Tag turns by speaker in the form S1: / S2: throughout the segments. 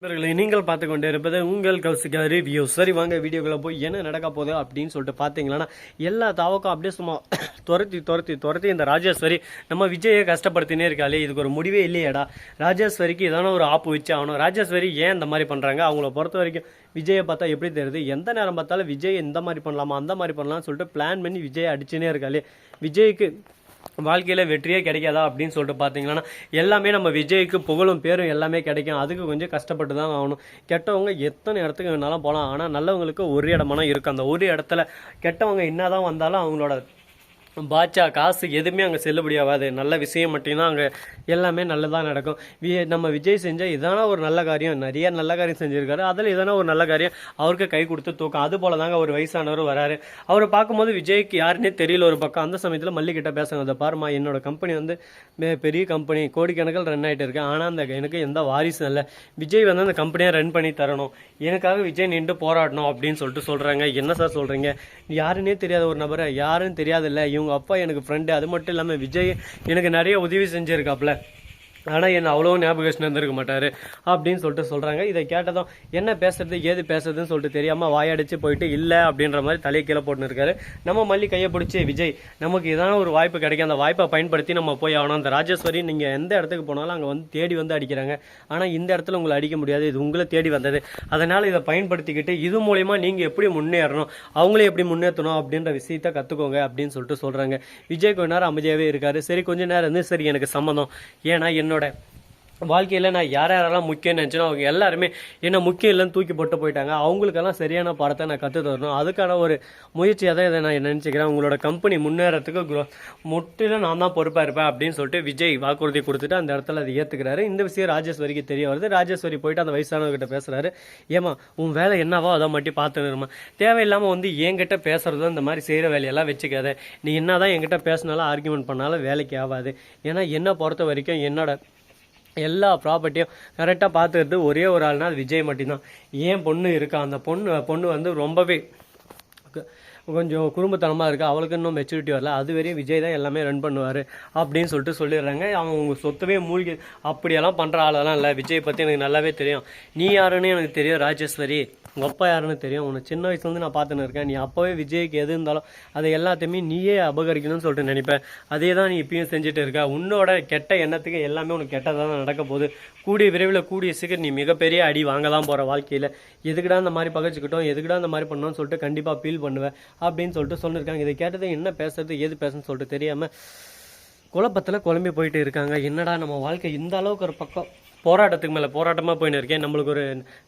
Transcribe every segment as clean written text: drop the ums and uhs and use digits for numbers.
S1: நண்பர்களே, நீங்கள் பார்த்து கொண்டே இருப்பது உங்கள் கௌசிகா ரிவ்யூ. சரி, வாங்க வீடியோக்குள்ள போய் என்ன நடக்க போகுது அப்படின்னு சொல்லிட்டு பார்த்தீங்கன்னா, எல்லா தாவக்கும் அப்படியே சும்மா துரத்தி இந்த ராஜேஸ்வரி நம்ம விஜயை கஷ்டப்படுத்தினே இருக்காளே, இதுக்கு ஒரு முடிவே இல்லையாடா. ராஜேஸ்வரிக்கு இதான ஒரு ஆப்பு வச்சு ஆகணும். ராஜேஸ்வரி ஏன் இந்த மாதிரி பண்ணுறாங்க? அவங்கள பொறுத்த வரைக்கும் விஜயை பார்த்தா எப்படி தெரியுது? எந்த நேரம் பார்த்தாலும் விஜய் இந்த மாதிரி பண்ணலாமா அந்த மாதிரி பண்ணலாம்னு சொல்லிட்டு பிளான் பண்ணி விஜயை அடிச்சுனே இருக்காளே. விஜய்க்கு வாழ்க்கையில் வெற்றியே கிடைக்காதா அப்படின்னு சொல்லிட்டு பார்த்தீங்கன்னா, எல்லாமே நம்ம விஜய்க்கு புகழும் பேரும் எல்லாமே கிடைக்கும். அதுக்கு கொஞ்சம் கஷ்டப்பட்டு தான் ஆகணும். கெட்டவங்க எத்தனை இடத்துக்கு வேணாலும் போகலாம், ஆனால் நல்லவங்களுக்கு ஒரு இடமான இருக்கும். அந்த ஒரு இடத்துல கெட்டவங்க என்ன தான் வந்தாலும் அவங்களோட பாட்சா காசு எதுவுமே அங்கே செல்லுபடியாகாது. நல்ல விஷயம் மட்டும்தான் அங்கே எல்லாமே நல்லதாக நடக்கும். நம்ம விஜய் செஞ்சால் இதான ஒரு நல்ல காரியம், நிறைய நல்ல காரியம் செஞ்சுருக்காரு. அதில் இதான ஒரு நல்ல காரியம் அவருக்கு கை கொடுத்து தூக்கம். அது போல தாங்க ஒரு வயசானவர் வராரு. அவரை பார்க்கும்போது விஜய்க்கு யாருன்னே தெரியல ஒரு பக்கம். அந்த சமயத்தில் மல்லிகிட்ட பேசுங்க, அதை பாருமா, என்னோட கம்பெனி வந்து பெரிய கம்பெனி, கோடிக்கணக்கில் ரன் ஆகிட்டு இருக்கு. ஆனால் அந்த எனக்கு எந்த வாரிசும் இல்லை. விஜய் வந்து அந்த கம்பெனியை ரன் பண்ணி தரணும், எனக்காக விஜய் நின்று போராடணும் அப்படின்னு சொல்லிட்டு சொல்கிறாங்க. என்ன சார் சொல்கிறீங்க? யாருன்னே தெரியாத ஒரு நபரை, யாருன்னு தெரியாதில்ல, இவங்க அப்பா எனக்கு ஃப்ரெண்டு. அது மட்டும் இல்லாமல் விஜய் எனக்கு நிறைய உதவி செஞ்சுருக்காப்புல, ஆனால் என்ன அவ்வளோ ஞாபகம் இருந்திருக்க மாட்டார் அப்படின்னு சொல்லிட்டு சொல்கிறாங்க. இதை கேட்டதும் என்ன பேசுறது ஏது பேசுறதுன்னு சொல்லிட்டு தெரியாமல் வாயடிச்சு போயிட்டு இல்லை அப்படின்ற மாதிரி தலையை கீழே போட்டுன்னு இருக்காரு. நம்ம மல்லி கையை பிடிச்சி, விஜய் நமக்கு இதான ஒரு வாய்ப்பு கிடைக்கும், அந்த வாய்ப்பை பயன்படுத்தி நம்ம போய் ஆகணும். அந்த ராஜேஸ்வரி நீங்கள் எந்த இடத்துக்கு போனாலும் அங்கே வந்து தேடி வந்து அடிக்கிறாங்க, ஆனால் இந்த இடத்துல உங்களை அடிக்க முடியாது, இது உங்களை தேடி வந்தது. அதனால் இதை பயன்படுத்திக்கிட்டு இது மூலயமா நீங்கள் எப்படி முன்னேறணும், அவங்களே எப்படி முன்னேற்றணும் அப்படின்ற விஷயத்தை கற்றுக்கோங்க அப்படின்னு சொல்லிட்டு சொல்கிறாங்க. விஜய் கொஞ்ச நேரம் அமைதியாகவே இருக்காரு. சரி, கொஞ்ச நேரம் இருந்து சரி எனக்கு சம்மந்தம், ஏன்னா என்னோட வாழ்க்கையில் நான் யாரெல்லாம் முக்கியம்னு நினச்சேனோ அவங்க எல்லாருமே என்ன முக்கியம் இல்லைன்னு தூக்கி போட்டு போயிட்டாங்க. அவங்களுக்கெல்லாம் சரியான பாடத்தை நான் கற்று தரணும். அதுக்கான ஒரு முயற்சியாக தான் இதை நான் நினச்சிக்கிறேன். உங்களோட கம்பெனி முன்னேறத்துக்கு முற்றிலும் நான் தான் பொறுப்பாக இருப்பேன் அப்படின்னு சொல்லிட்டு விஜய் வாக்குறுதி கொடுத்துட்டு அந்த இடத்துல அதை ஏற்றுக்கிறாரு. இந்த விஷயம் ராஜேஸ்வரிக்கு தெரிய வருது. ராஜேஸ்வரி போயிட்டு அந்த வயசானவர்கிட்ட பேசுகிறாரு. ஏமா, உன் வேலை என்னவோ அதை மட்டும் பார்த்துருமா, தேவையில்லாமல் வந்து என்கிட்ட பேசுகிறதோ இந்த மாதிரி செய்கிற வேலையெல்லாம் வச்சுக்காத. நீ என்ன தான் என்கிட்ட பேசினாலும் ஆர்கியூமெண்ட் பண்ணாலும் வேலைக்கு ஆகாது. ஏன்னா என்னை பொறுத்த வரைக்கும் என்னோட எல்லா ப்ராப்பர்ட்டியும் கரெக்டாக பார்த்துக்கிறது ஒரே ஒரு ஆள்னா அது விஜய் மட்டும்தான். ஏன் பொண்ணு இருக்கா, அந்த பொண்ணு வந்து ரொம்பவே கொஞ்சம் குடும்பத்தனமாக இருக்குது, அவளுக்கு இன்னும் மெச்சூரிட்டி வரல, அது வரையும் விஜய் தான் எல்லாமே ரன் பண்ணுவார் அப்படின்னு சொல்லிட்டு சொல்லிடுறாங்க. அவங்க சொத்தவே மூழ்கி அப்படியெல்லாம் பண்ணுற ஆளெல்லாம் இல்லை. விஜய் பற்றி எனக்கு நல்லாவே தெரியும். நீ யாருன்னு எனக்கு தெரியும் ராஜேஸ்வரி, உங்கள் அப்பா யாருன்னு தெரியும். உன்னை சின்ன வயசுலேருந்து நான் பார்த்துன்னு இருக்கேன். நீ அப்போவே விஜய்க்கு எது இருந்தாலும் அதை எல்லாத்தையுமே நீயே அபகரிக்கணும்னு சொல்லிட்டு நினைப்பேன். அதே தான் நீ இப்பயும் செஞ்சுட்டு இருக்க. உன்னோட கெட்ட எண்ணத்துக்கு எல்லாமே உனக்கு கெட்டதாக தான் நடக்க போகுது. கூடிய விரைவில் கூடிய சீக்கிரம் நீ மிகப்பெரிய அடி வாங்க தான் போகிற வாழ்க்கையில். எதுக்குடா இந்த மாதிரி பகச்சிக்கிட்டோம், எதுக்குடா இந்த மாதிரி பண்ணோம்னு சொல்லிட்டு கண்டிப்பாக ஃபீல் பண்ணுவேன் அப்படின்னு சொல்லிட்டு சொல்லியிருக்காங்க. இதை கேட்டது என்ன பேசுறது ஏது பேசுன்னு சொல்லிட்டு தெரியாமல் குழப்பத்தில் குழம்பி போயிட்டு இருக்காங்க. என்னடா நம்ம வாழ்க்கை இந்த அளவுக்கு ஒரு பக்கம் போராட்டத்துக்கு மேலே போராட்டமாக போயின்னு இருக்கேன், நம்மளுக்கு ஒரு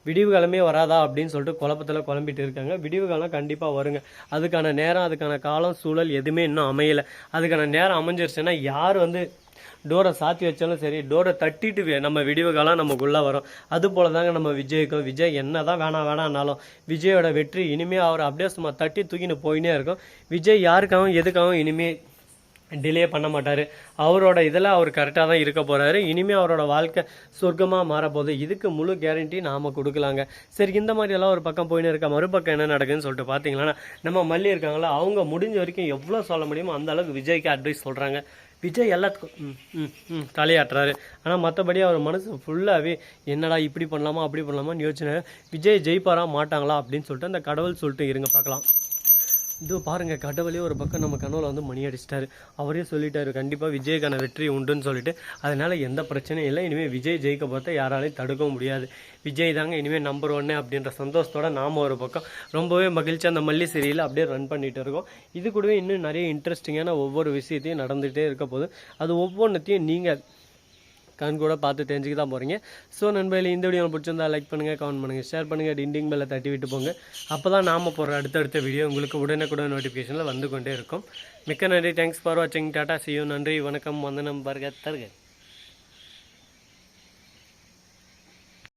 S1: விடிவு காலமே வராதா அப்படின்னு சொல்லிட்டு குழப்பத்தில் குழம்பிட்டு இருக்காங்க. விடிவு காலம் கண்டிப்பாக வருங்க. அதுக்கான நேரம், அதுக்கான காலம், சூழல் எதுவுமே இன்னும் அமையலை. அதுக்கான நேரம் அமைஞ்சிருச்சுன்னா யார் வந்து டோரை சாத்தி வச்சாலும் சரி, டோரை தட்டிட்டு நம்ம விடிவு காலம் நமக்குள்ளே வரும். அது போல தாங்க நம்ம விஜய்க்கும். விஜய் என்ன தான் வேணான்னாலும் விஜயோட வெற்றி இனிமேல் அவர் அப்படியே சும்மா தட்டி தூக்கின்னு போயினே இருக்கும். விஜய் யாருக்காகவும் எதுக்காகவும் இனிமேல் டிலே பண்ண மாட்டார். அவரோட இதில் அவர் கரெக்டாக தான் இருக்க போகிறாரு. இனிமேல் அவரோட வாழ்க்கை சொர்க்கமாக மாறப்போகுது. இதுக்கு முழு கேரண்டி நாம் கொடுக்கலாங்க. சரி, இந்த மாதிரியெல்லாம் ஒரு பக்கம் போயின்னு இருக்க, மறுபக்கம் என்ன நடக்குதுன்னு சொல்லிட்டு பார்த்தீங்கன்னா, நம்ம மல்லி இருக்காங்களா, அவங்க முடிஞ்ச வரைக்கும் எவ்வளோ சொல்ல முடியுமோ அந்த அளவுக்கு விஜய்க்கு அட்வைஸ் சொல்கிறாங்க. விஜய் எல்லாத்துக்கும் தலையாட்டுறாரு. ஆனால் மற்றபடி அவர் மனசு ஃபுல்லாகவே என்னடா இப்படி பண்ணலாமா அப்படி பண்ணலாமான்னு யோசனை. விஜய் ஜெயிப்பாரா மாட்டாங்களா அப்படின்னு சொல்லிட்டு அந்த கடவுள் சொல்லிட்டு இருங்க பார்க்கலாம். இது பாருங்கள், கடவுளே ஒரு பக்கம் நம்ம கனவுல வந்து மணி அடிச்சிட்டாரு. அவரே சொல்லிட்டாரு கண்டிப்பாக விஜய்க்கான வெற்றி உண்டுன்னு சொல்லிட்டு. அதனால் எந்த பிரச்சனையும் இல்லை. இனிமேல் விஜய் ஜெயிக்க பார்த்தா யாராலையும் தடுக்கவும் முடியாது. விஜய் தாங்க இனிமேல் நம்பர் 1 அப்படின்ற சந்தோஷத்தோடு நாம் ஒரு பக்கம் ரொம்பவே மகிழ்ச்சி அந்த மல்லி சீரியல் அப்படியே ரன் பண்ணிகிட்டு இருக்கோம். இது கூடவே இன்னும் நிறைய இன்ட்ரெஸ்டிங்கான ஒவ்வொரு விஷயத்தையும் நடந்துகிட்டே இருக்க போது. அது ஒவ்வொன்றத்தையும் நீங்கள் கண் கூட பார்த்து தெரிஞ்சுக்க தான் போகிறீங்க. ஸோ நண்பர்களே, இந்த வீடியோ பிடிச்சிருந்தா லைக் பண்ணுங்கள், கமெண்ட் பண்ணுங்கள், ஷேர் பண்ணுங்கள், டிண்டிங் பெல்லை தட்டி விட்டு போங்க. அப்போ தான் நாம் போகிற அடுத்தடுத்த வீடியோ உங்களுக்கு உடனுக்குடன் நோட்டிஃபிகேஷனில் வந்து கொண்டே இருக்கும். மிக்க நன்றி. தேங்க்ஸ் ஃபார் வாட்சிங். Tata, see you. நன்றி, வணக்கம், வந்தனம், பர்கத், தருக.